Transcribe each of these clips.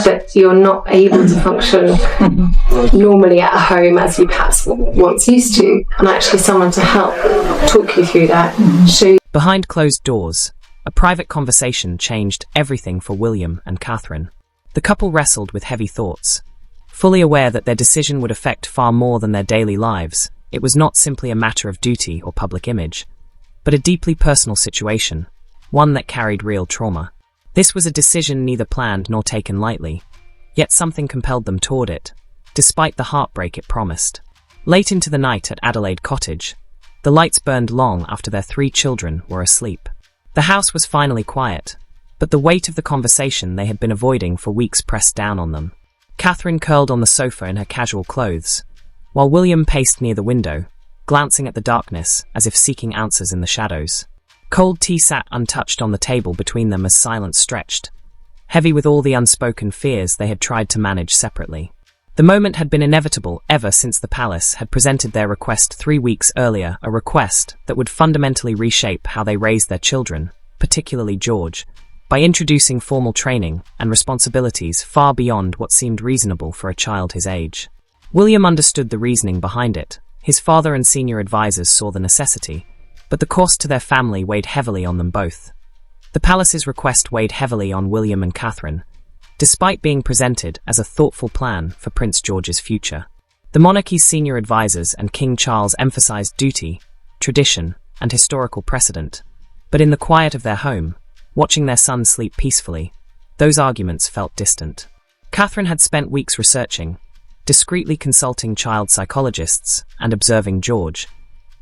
but you're not able to function normally at home as you perhaps once used to. And actually someone to help talk you through that, show you. Behind closed doors, a private conversation changed everything for William and Catherine. The couple wrestled with heavy thoughts. Fully aware that their decision would affect far more than their daily lives, it was not simply a matter of duty or public image, but a deeply personal situation, one that carried real trauma. This was a decision neither planned nor taken lightly, yet something compelled them toward it, despite the heartbreak it promised. Late into the night at Adelaide Cottage, the lights burned long after their 3 children were asleep. The house was finally quiet, but the weight of the conversation they had been avoiding for weeks pressed down on them. Catherine curled on the sofa in her casual clothes, while William paced near the window, glancing at the darkness as if seeking answers in the shadows. Cold tea sat untouched on the table between them as silence stretched, heavy with all the unspoken fears they had tried to manage separately. The moment had been inevitable ever since the palace had presented their request 3 weeks earlier, a request that would fundamentally reshape how they raised their children, particularly George, by introducing formal training and responsibilities far beyond what seemed reasonable for a child his age. William understood the reasoning behind it. His father and senior advisors saw the necessity, but the cost to their family weighed heavily on them both. The palace's request weighed heavily on William and Catherine, despite being presented as a thoughtful plan for Prince George's future. The monarchy's senior advisors and King Charles emphasized duty, tradition, and historical precedent, but in the quiet of their home, watching their son sleep peacefully, those arguments felt distant. Catherine had spent weeks researching, discreetly consulting child psychologists and observing George,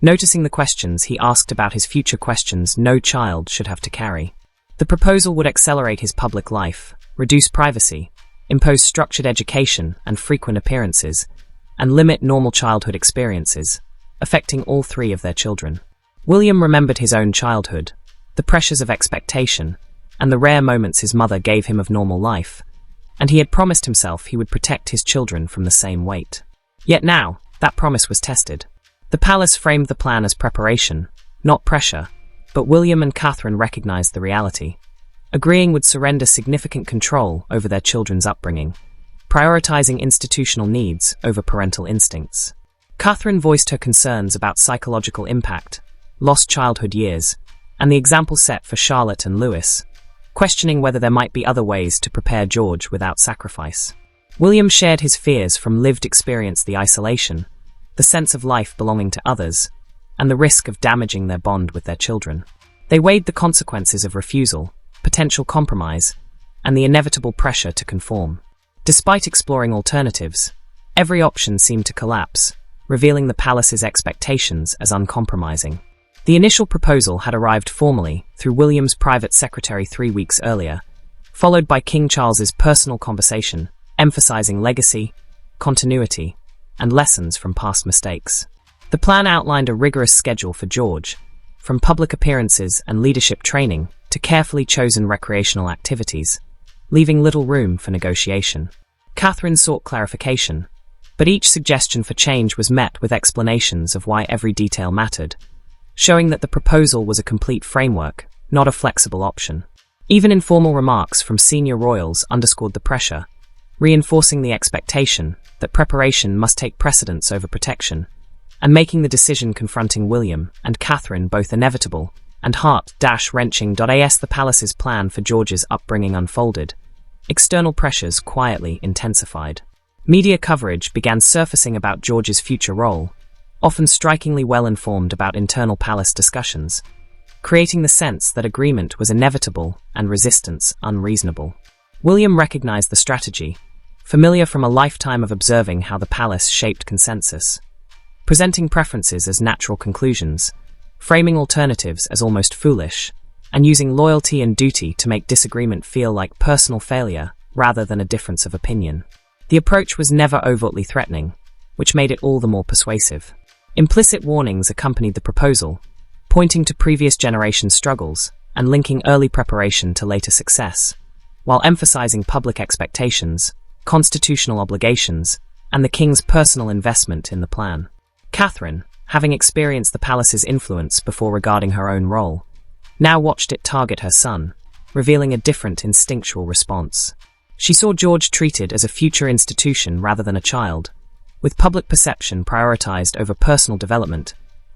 noticing the questions he asked about his future, questions no child should have to carry. The proposal would accelerate his public life, reduce privacy, impose structured education and frequent appearances, and limit normal childhood experiences, affecting all 3 of their children. William remembered his own childhood, the pressures of expectation, and the rare moments his mother gave him of normal life, and he had promised himself he would protect his children from the same weight. Yet now, that promise was tested. The palace framed the plan as preparation, not pressure, but William and Catherine recognized the reality. Agreeing would surrender significant control over their children's upbringing, prioritizing institutional needs over parental instincts. Catherine voiced her concerns about psychological impact, lost childhood years, and the example set for Charlotte and Louis, questioning whether there might be other ways to prepare George without sacrifice. William shared his fears from lived experience: the isolation, the sense of life belonging to others, and the risk of damaging their bond with their children. They weighed the consequences of refusal, potential compromise, and the inevitable pressure to conform. Despite exploring alternatives, every option seemed to collapse, revealing the palace's expectations as uncompromising. The initial proposal had arrived formally through William's private secretary 3 weeks earlier, followed by King Charles's personal conversation, emphasizing legacy, continuity, and lessons from past mistakes. The plan outlined a rigorous schedule for George, from public appearances and leadership training to carefully chosen recreational activities, leaving little room for negotiation. Catherine sought clarification, but each suggestion for change was met with explanations of why every detail mattered, showing that the proposal was a complete framework, not a flexible option. Even informal remarks from senior royals underscored the pressure, reinforcing the expectation that preparation must take precedence over protection, and making the decision confronting William and Catherine both inevitable and heart-wrenching. As the palace's plan for George's upbringing unfolded, external pressures quietly intensified. Media coverage began surfacing about George's future role, often strikingly well-informed about internal palace discussions, creating the sense that agreement was inevitable and resistance unreasonable. William recognized the strategy, familiar from a lifetime of observing how the palace shaped consensus, presenting preferences as natural conclusions, framing alternatives as almost foolish, and using loyalty and duty to make disagreement feel like personal failure rather than a difference of opinion. The approach was never overtly threatening, which made it all the more persuasive. Implicit warnings accompanied the proposal, pointing to previous generation struggles and linking early preparation to later success, while emphasizing public expectations, constitutional obligations, and the king's personal investment in the plan. Catherine, having experienced the palace's influence before regarding her own role, now watched it target her son, revealing a different instinctual response. She saw George treated as a future institution rather than a child, with public perception prioritized over personal development,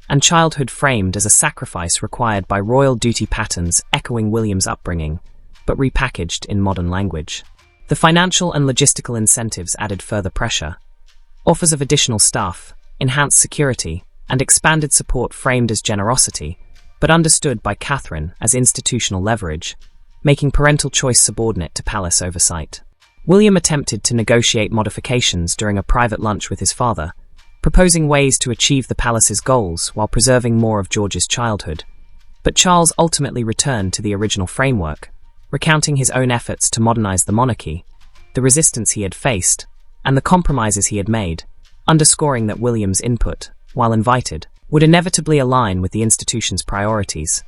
and childhood framed as a sacrifice required by royal duty patterns echoing William's upbringing, but repackaged in modern language. The financial and logistical incentives added further pressure. Offers of additional staff, enhanced security, and expanded support framed as generosity, but understood by Catherine as institutional leverage, making parental choice subordinate to palace oversight. William attempted to negotiate modifications during a private lunch with his father, proposing ways to achieve the palace's goals while preserving more of George's childhood. But Charles ultimately returned to the original framework, recounting his own efforts to modernize the monarchy, the resistance he had faced, and the compromises he had made, underscoring that William's input, while invited, would inevitably align with the institution's priorities.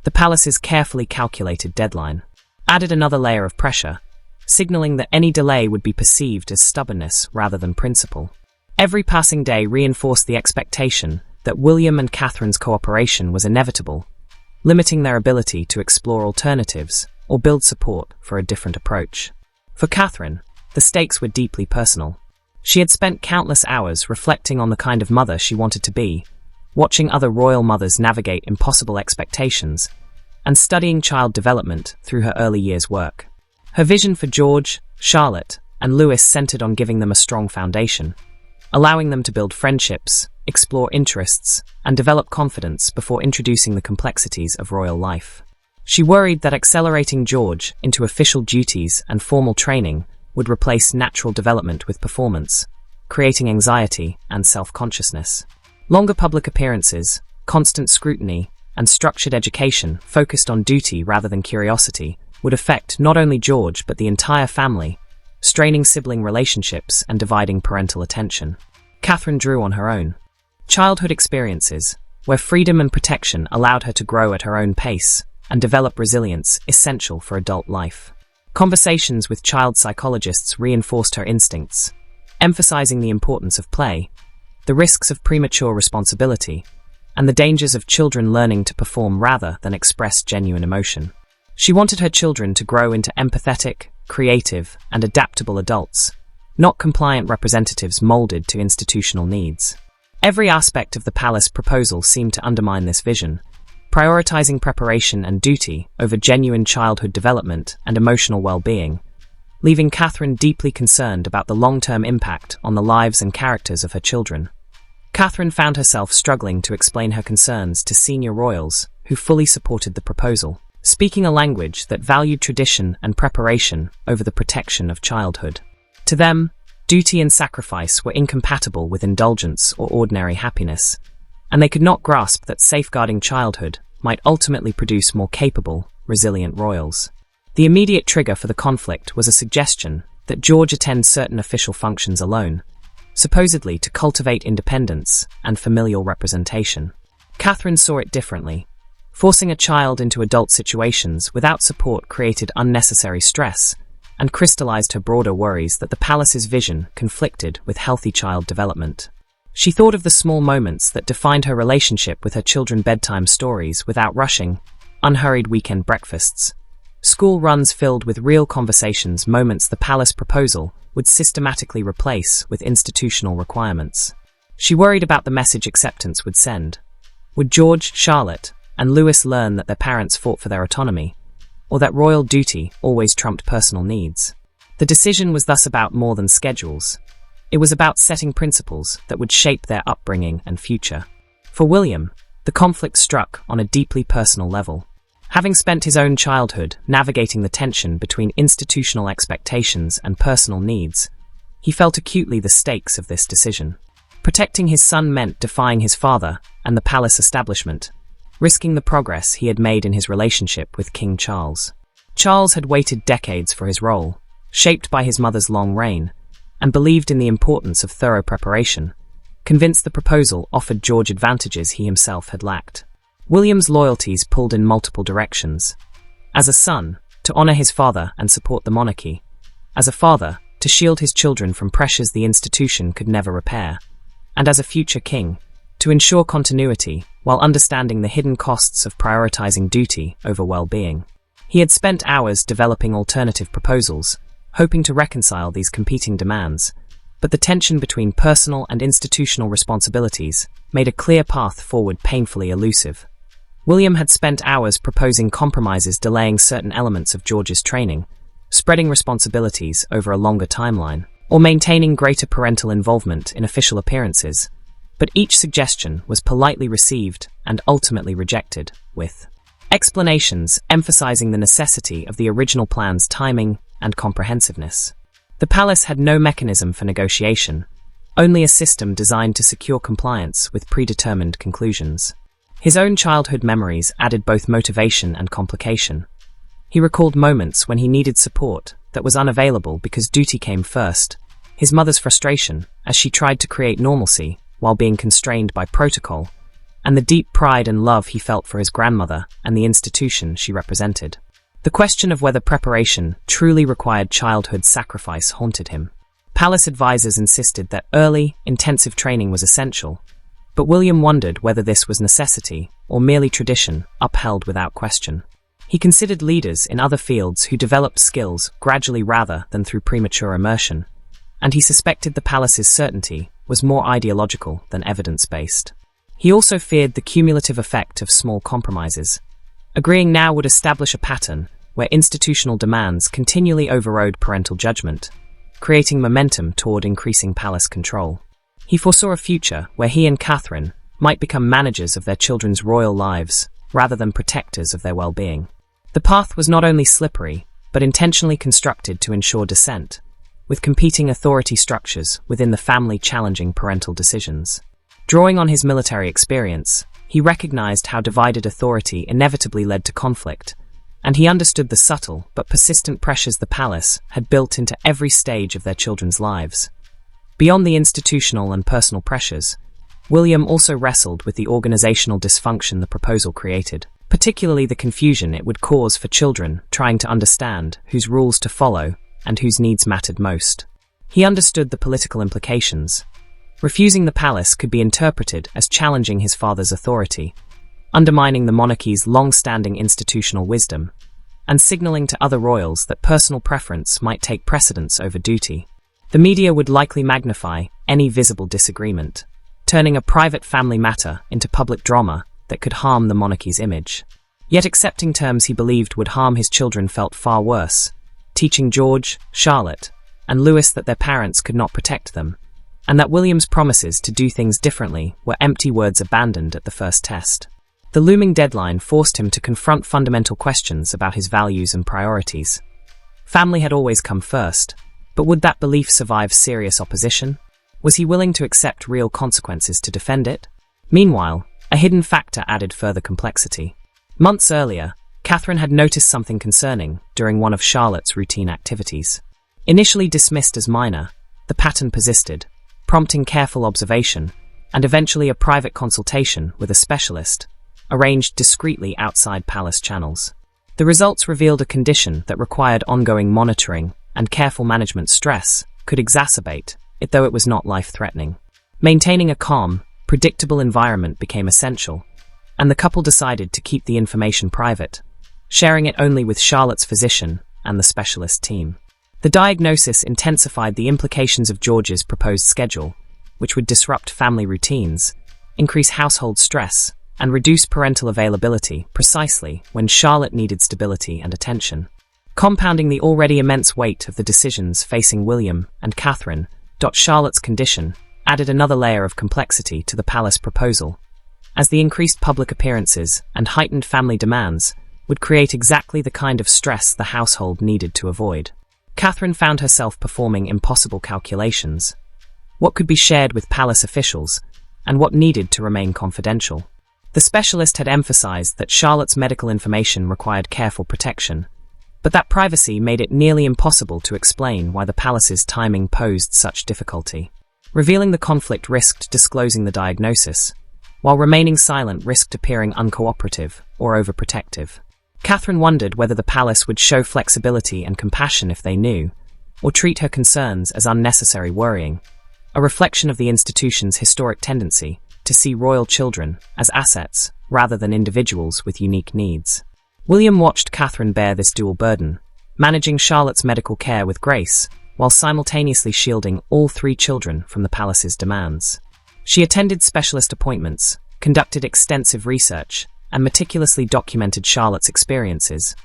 The palace's carefully calculated deadline added another layer of pressure, signaling that any delay would be perceived as stubbornness rather than principle. Every passing day reinforced the expectation that William and Catherine's cooperation was inevitable, limiting their ability to explore alternatives or build support for a different approach. For Catherine, the stakes were deeply personal. She had spent countless hours reflecting on the kind of mother she wanted to be, watching other royal mothers navigate impossible expectations, and studying child development through her early years' work. Her vision for George, Charlotte, and Louis centered on giving them a strong foundation, allowing them to build friendships, explore interests, and develop confidence before introducing the complexities of royal life. She worried that accelerating George into official duties and formal training would replace natural development with performance, creating anxiety and self-consciousness. Longer public appearances, constant scrutiny, and structured education focused on duty rather than curiosity would affect not only George but the entire family, straining sibling relationships and dividing parental attention. Catherine drew on her own childhood experiences, where freedom and protection allowed her to grow at her own pace and develop resilience essential for adult life. Conversations with child psychologists reinforced her instincts, emphasizing the importance of play, the risks of premature responsibility, and the dangers of children learning to perform rather than express genuine emotion. She wanted her children to grow into empathetic, creative, and adaptable adults, not compliant representatives molded to institutional needs. Every aspect of the palace proposal seemed to undermine this vision, prioritizing preparation and duty over genuine childhood development and emotional well-being, leaving Catherine deeply concerned about the long-term impact on the lives and characters of her children. Catherine found herself struggling to explain her concerns to senior royals who fully supported the proposal, speaking a language that valued tradition and preparation over the protection of childhood. To them, duty and sacrifice were incompatible with indulgence or ordinary happiness, and they could not grasp that safeguarding childhood might ultimately produce more capable, resilient royals. The immediate trigger for the conflict was a suggestion that George attend certain official functions alone, supposedly to cultivate independence and familial representation. Catherine saw it differently. Forcing a child into adult situations without support created unnecessary stress and crystallized her broader worries that the palace's vision conflicted with healthy child development. She thought of the small moments that defined her relationship with her children: bedtime stories without rushing, unhurried weekend breakfasts, school runs filled with real conversations, moments the palace proposal would systematically replace with institutional requirements. She worried about the message acceptance would send. Would George, Charlotte, and Louis learn that their parents fought for their autonomy, or that royal duty always trumped personal needs? The decision was thus about more than schedules. It was about setting principles that would shape their upbringing and future. For William, the conflict struck on a deeply personal level. Having spent his own childhood navigating the tension between institutional expectations and personal needs, he felt acutely the stakes of this decision. Protecting his son meant defying his father and the palace establishment, risking the progress he had made in his relationship with King Charles. Charles had waited decades for his role, shaped by his mother's long reign, and believed in the importance of thorough preparation, convinced the proposal offered George advantages he himself had lacked. William's loyalties pulled in multiple directions. As a son, to honor his father and support the monarchy. As a father, to shield his children from pressures the institution could never repair. And as a future king, to ensure continuity while understanding the hidden costs of prioritizing duty over well-being. He had spent hours developing alternative proposals, hoping to reconcile these competing demands, but the tension between personal and institutional responsibilities made a clear path forward painfully elusive. William had spent hours proposing compromises delaying certain elements of George's training, spreading responsibilities over a longer timeline, or maintaining greater parental involvement in official appearances, but each suggestion was politely received and ultimately rejected, with explanations emphasizing the necessity of the original plan's timing and comprehensiveness. The palace had no mechanism for negotiation, only a system designed to secure compliance with predetermined conclusions. His own childhood memories added both motivation and complication. He recalled moments when he needed support that was unavailable because duty came first, his mother's frustration as she tried to create normalcy while being constrained by protocol, and the deep pride and love he felt for his grandmother and the institution she represented. The question of whether preparation truly required childhood sacrifice haunted him. Palace advisors insisted that early, intensive training was essential, but William wondered whether this was necessity or merely tradition upheld without question. He considered leaders in other fields who developed skills gradually rather than through premature immersion, and he suspected the palace's certainty was more ideological than evidence-based. He also feared the cumulative effect of small compromises. Agreeing now would establish a pattern where institutional demands continually overrode parental judgment, creating momentum toward increasing palace control. He foresaw a future where he and Catherine might become managers of their children's royal lives rather than protectors of their well-being. The path was not only slippery, but intentionally constructed to ensure dissent, with competing authority structures within the family challenging parental decisions. Drawing on his military experience, he recognized how divided authority inevitably led to conflict, and he understood the subtle but persistent pressures the palace had built into every stage of their children's lives. Beyond the institutional and personal pressures, William also wrestled with the organizational dysfunction the proposal created, particularly the confusion it would cause for children trying to understand whose rules to follow and whose needs mattered most. He understood the political implications. Refusing the palace could be interpreted as challenging his father's authority, undermining the monarchy's long-standing institutional wisdom, and signaling to other royals that personal preference might take precedence over duty. The media would likely magnify any visible disagreement, turning a private family matter into public drama that could harm the monarchy's image. Yet accepting terms he believed would harm his children felt far worse, teaching George, Charlotte, and Louis that their parents could not protect them, and that William's promises to do things differently were empty words abandoned at the first test. The looming deadline forced him to confront fundamental questions about his values and priorities. Family had always come first, but would that belief survive serious opposition? Was he willing to accept real consequences to defend it? Meanwhile, a hidden factor added further complexity. Months earlier, Catherine had noticed something concerning during one of Charlotte's routine activities. Initially dismissed as minor, the pattern persisted, prompting careful observation and eventually a private consultation with a specialist, arranged discreetly outside palace channels. The results revealed a condition that required ongoing monitoring and careful management. Stress could exacerbate it, though it was not life-threatening. Maintaining a calm, predictable environment became essential, and the couple decided to keep the information private, sharing it only with Charlotte's physician and the specialist team. The diagnosis intensified the implications of George's proposed schedule, which would disrupt family routines, increase household stress, and reduce parental availability precisely when Charlotte needed stability and attention. Compounding the already immense weight of the decisions facing William and Catherine, Charlotte's condition added another layer of complexity to the palace proposal, as the increased public appearances and heightened family demands would create exactly the kind of stress the household needed to avoid. Catherine found herself performing impossible calculations. What could be shared with palace officials, and what needed to remain confidential? The specialist had emphasized that Charlotte's medical information required careful protection, but that privacy made it nearly impossible to explain why the palace's timing posed such difficulty. Revealing the conflict risked disclosing the diagnosis, while remaining silent risked appearing uncooperative or overprotective. Catherine wondered whether the palace would show flexibility and compassion if they knew, or treat her concerns as unnecessary worrying, a reflection of the institution's historic tendency to see royal children as assets rather than individuals with unique needs. William watched Catherine bear this dual burden, managing Charlotte's medical care with grace, while simultaneously shielding all three children from the palace's demands. She attended specialist appointments, conducted extensive research, and meticulously documented Charlotte's experiences,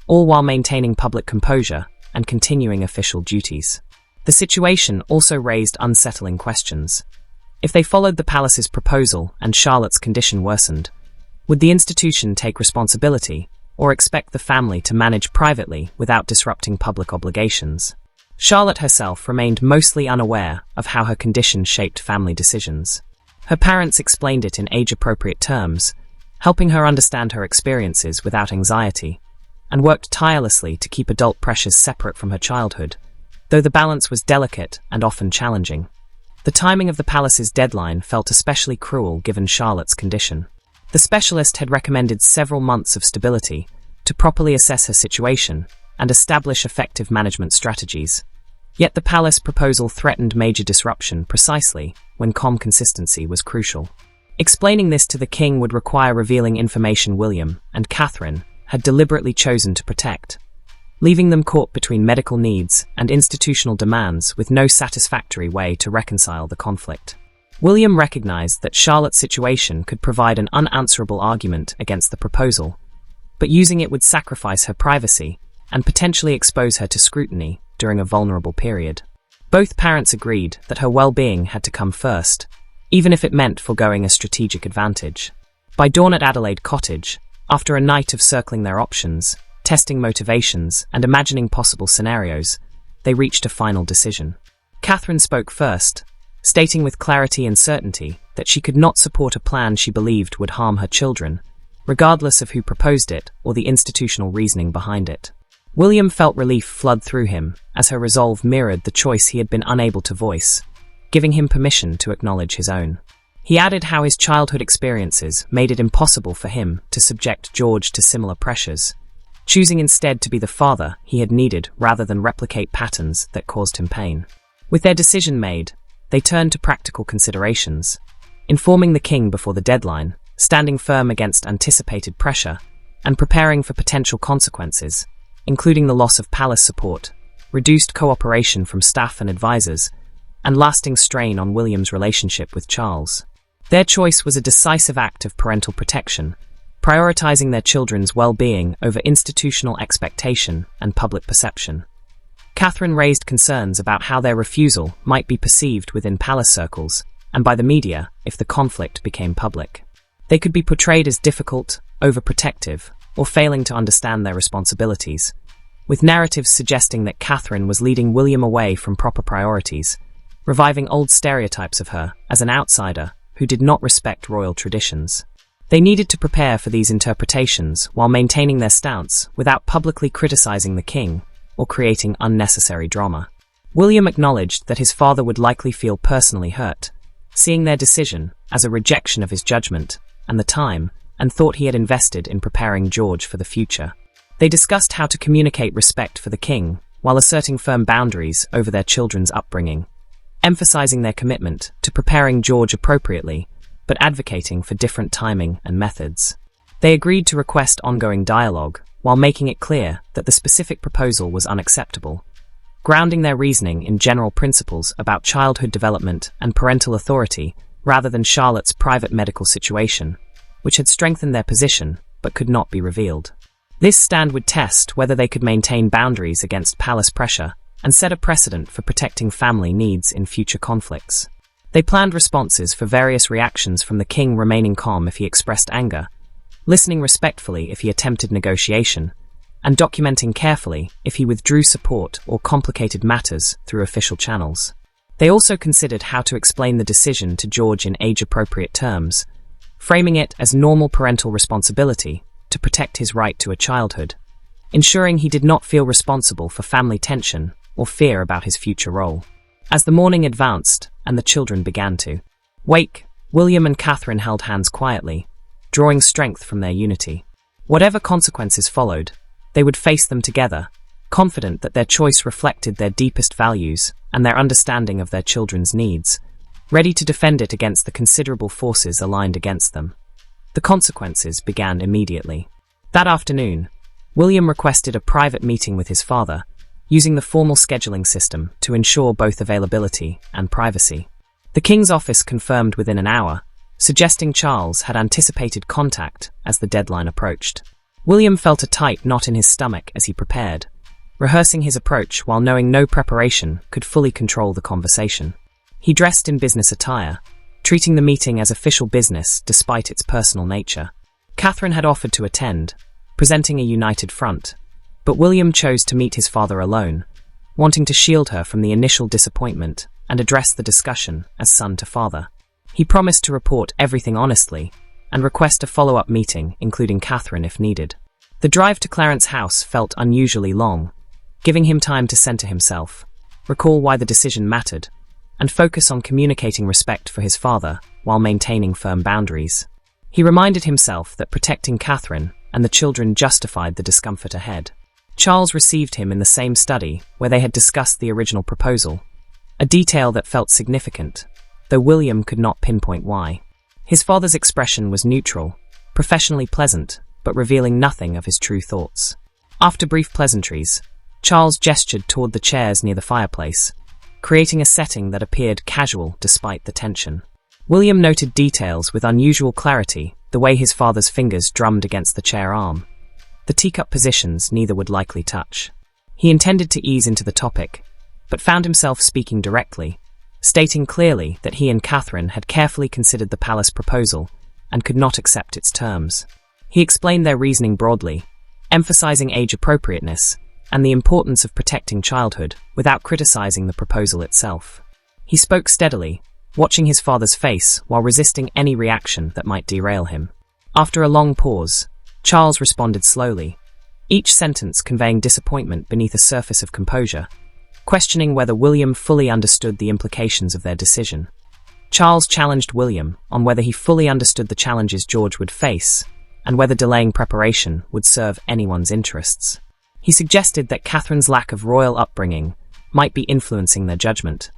all while maintaining public composure and continuing official duties. The situation also raised unsettling questions. If they followed the palace's proposal and Charlotte's condition worsened, would the institution take responsibility or expect the family to manage privately without disrupting public obligations? Charlotte herself remained mostly unaware of how her condition shaped family decisions. Her parents explained it in age-appropriate terms, helping her understand her experiences without anxiety, and worked tirelessly to keep adult pressures separate from her childhood, though the balance was delicate and often challenging. The timing of the palace's deadline felt especially cruel given Charlotte's condition. The specialist had recommended several months of stability to properly assess her situation and establish effective management strategies. Yet the palace proposal threatened major disruption precisely when calm consistency was crucial. Explaining this to the king would require revealing information William and Catherine had deliberately chosen to protect, leaving them caught between medical needs and institutional demands with no satisfactory way to reconcile the conflict. William recognized that Charlotte's situation could provide an unanswerable argument against the proposal, but using it would sacrifice her privacy and potentially expose her to scrutiny during a vulnerable period. Both parents agreed that her well-being had to come first, even if it meant foregoing a strategic advantage. By dawn at Adelaide Cottage, after a night of circling their options, testing motivations, and imagining possible scenarios, they reached a final decision. Catherine spoke first, stating with clarity and certainty that she could not support a plan she believed would harm her children, regardless of who proposed it or the institutional reasoning behind it. William felt relief flood through him as her resolve mirrored the choice he had been unable to voice, giving him permission to acknowledge his own. He added how his childhood experiences made it impossible for him to subject George to similar pressures, choosing instead to be the father he had needed rather than replicate patterns that caused him pain. With their decision made, they turned to practical considerations, informing the king before the deadline, standing firm against anticipated pressure, and preparing for potential consequences, including the loss of palace support, reduced cooperation from staff and advisors, and lasting strain on William's relationship with Charles. Their choice was a decisive act of parental protection, prioritizing their children's well-being over institutional expectation and public perception. Catherine raised concerns about how their refusal might be perceived within palace circles and by the media if the conflict became public. They could be portrayed as difficult, overprotective, or failing to understand their responsibilities, with narratives suggesting that Catherine was leading William away from proper priorities, reviving old stereotypes of her as an outsider who did not respect royal traditions. They needed to prepare for these interpretations while maintaining their stance without publicly criticizing the king or creating unnecessary drama. William acknowledged that his father would likely feel personally hurt, seeing their decision as a rejection of his judgment and the time and thought he had invested in preparing George for the future. They discussed how to communicate respect for the king while asserting firm boundaries over their children's upbringing, emphasizing their commitment to preparing George appropriately, but advocating for different timing and methods. They agreed to request ongoing dialogue, while making it clear that the specific proposal was unacceptable, grounding their reasoning in general principles about childhood development and parental authority rather than Charlotte's private medical situation, which had strengthened their position but could not be revealed. This stand would test whether they could maintain boundaries against palace pressure and set a precedent for protecting family needs in future conflicts. They planned responses for various reactions, from the king remaining calm if he expressed anger, listening respectfully if he attempted negotiation, and documenting carefully if he withdrew support or complicated matters through official channels. They also considered how to explain the decision to George in age-appropriate terms, framing it as normal parental responsibility to protect his right to a childhood, ensuring he did not feel responsible for family tension or fear about his future role. As the morning advanced and the children began to wake, William and Catherine held hands quietly, drawing strength from their unity. Whatever consequences followed, they would face them together, confident that their choice reflected their deepest values and their understanding of their children's needs, ready to defend it against the considerable forces aligned against them. The consequences began immediately. That afternoon, William requested a private meeting with his father, using the formal scheduling system to ensure both availability and privacy. The King's office confirmed within an hour, suggesting Charles had anticipated contact as the deadline approached. William felt a tight knot in his stomach as he prepared, rehearsing his approach while knowing no preparation could fully control the conversation. He dressed in business attire, treating the meeting as official business despite its personal nature. Catherine had offered to attend, presenting a united front, but William chose to meet his father alone, wanting to shield her from the initial disappointment and address the discussion as son to father. He promised to report everything honestly and request a follow-up meeting, including Catherine if needed. The drive to Clarence's house felt unusually long, giving him time to center himself, recall why the decision mattered, and focus on communicating respect for his father while maintaining firm boundaries. He reminded himself that protecting Catherine and the children justified the discomfort ahead. Charles received him in the same study where they had discussed the original proposal, a detail that felt significant, though William could not pinpoint why. His father's expression was neutral, professionally pleasant, but revealing nothing of his true thoughts. After brief pleasantries, Charles gestured toward the chairs near the fireplace, creating a setting that appeared casual despite the tension. William noted details with unusual clarity, the way his father's fingers drummed against the chair arm. The teacup positions neither would likely touch. He intended to ease into the topic, but found himself speaking directly, stating clearly that he and Catherine had carefully considered the palace proposal and could not accept its terms. He explained their reasoning broadly, emphasizing age appropriateness and the importance of protecting childhood without criticizing the proposal itself. He spoke steadily, watching his father's face while resisting any reaction that might derail him. After a long pause, Charles responded slowly, each sentence conveying disappointment beneath a surface of composure, questioning whether William fully understood the implications of their decision. Charles challenged William on whether he fully understood the challenges George would face and whether delaying preparation would serve anyone's interests. He suggested that Catherine's lack of royal upbringing might be influencing their judgment,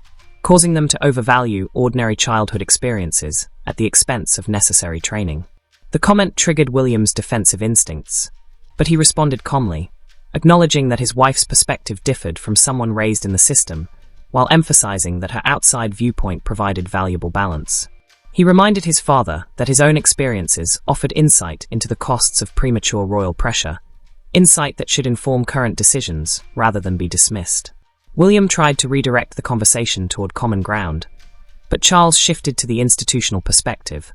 causing them to overvalue ordinary childhood experiences at the expense of necessary training. The comment triggered William's defensive instincts, but he responded calmly, acknowledging that his wife's perspective differed from someone raised in the system, while emphasizing that her outside viewpoint provided valuable balance. He reminded his father that his own experiences offered insight into the costs of premature royal pressure, insight that should inform current decisions rather than be dismissed. William tried to redirect the conversation toward common ground, but Charles shifted to the institutional perspective,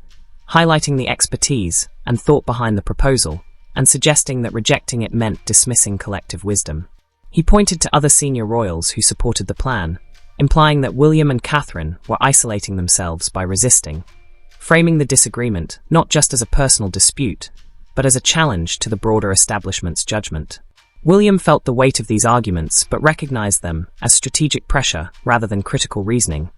highlighting the expertise and thought behind the proposal and suggesting that rejecting it meant dismissing collective wisdom. He pointed to other senior royals who supported the plan, implying that William and Catherine were isolating themselves by resisting, framing the disagreement not just as a personal dispute, but as a challenge to the broader establishment's judgment. William felt the weight of these arguments but recognized them as strategic pressure rather than critical reasoning,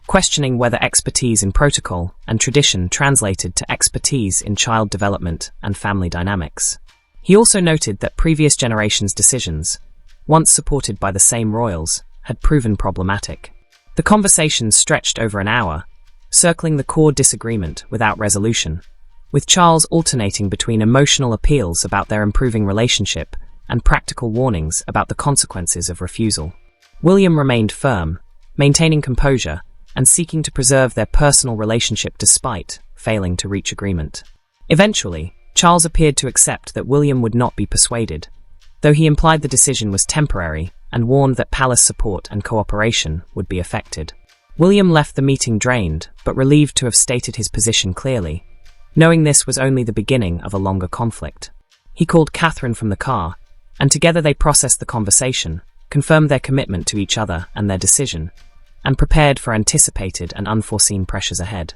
questioning whether expertise in protocol and tradition translated to expertise in child development and family dynamics. He also noted that previous generations' decisions, once supported by the same royals, had proven problematic. The conversation stretched over an hour, circling the core disagreement without resolution, with Charles alternating between emotional appeals about their improving relationship and practical warnings about the consequences of refusal. William remained firm, maintaining composure and seeking to preserve their personal relationship despite failing to reach agreement. Eventually, Charles appeared to accept that William would not be persuaded, though he implied the decision was temporary and warned that palace support and cooperation would be affected. William left the meeting drained, but relieved to have stated his position clearly, knowing this was only the beginning of a longer conflict. He called Catherine from the car, and together they processed the conversation, confirmed their commitment to each other and their decision, and prepared for anticipated and unforeseen pressures ahead.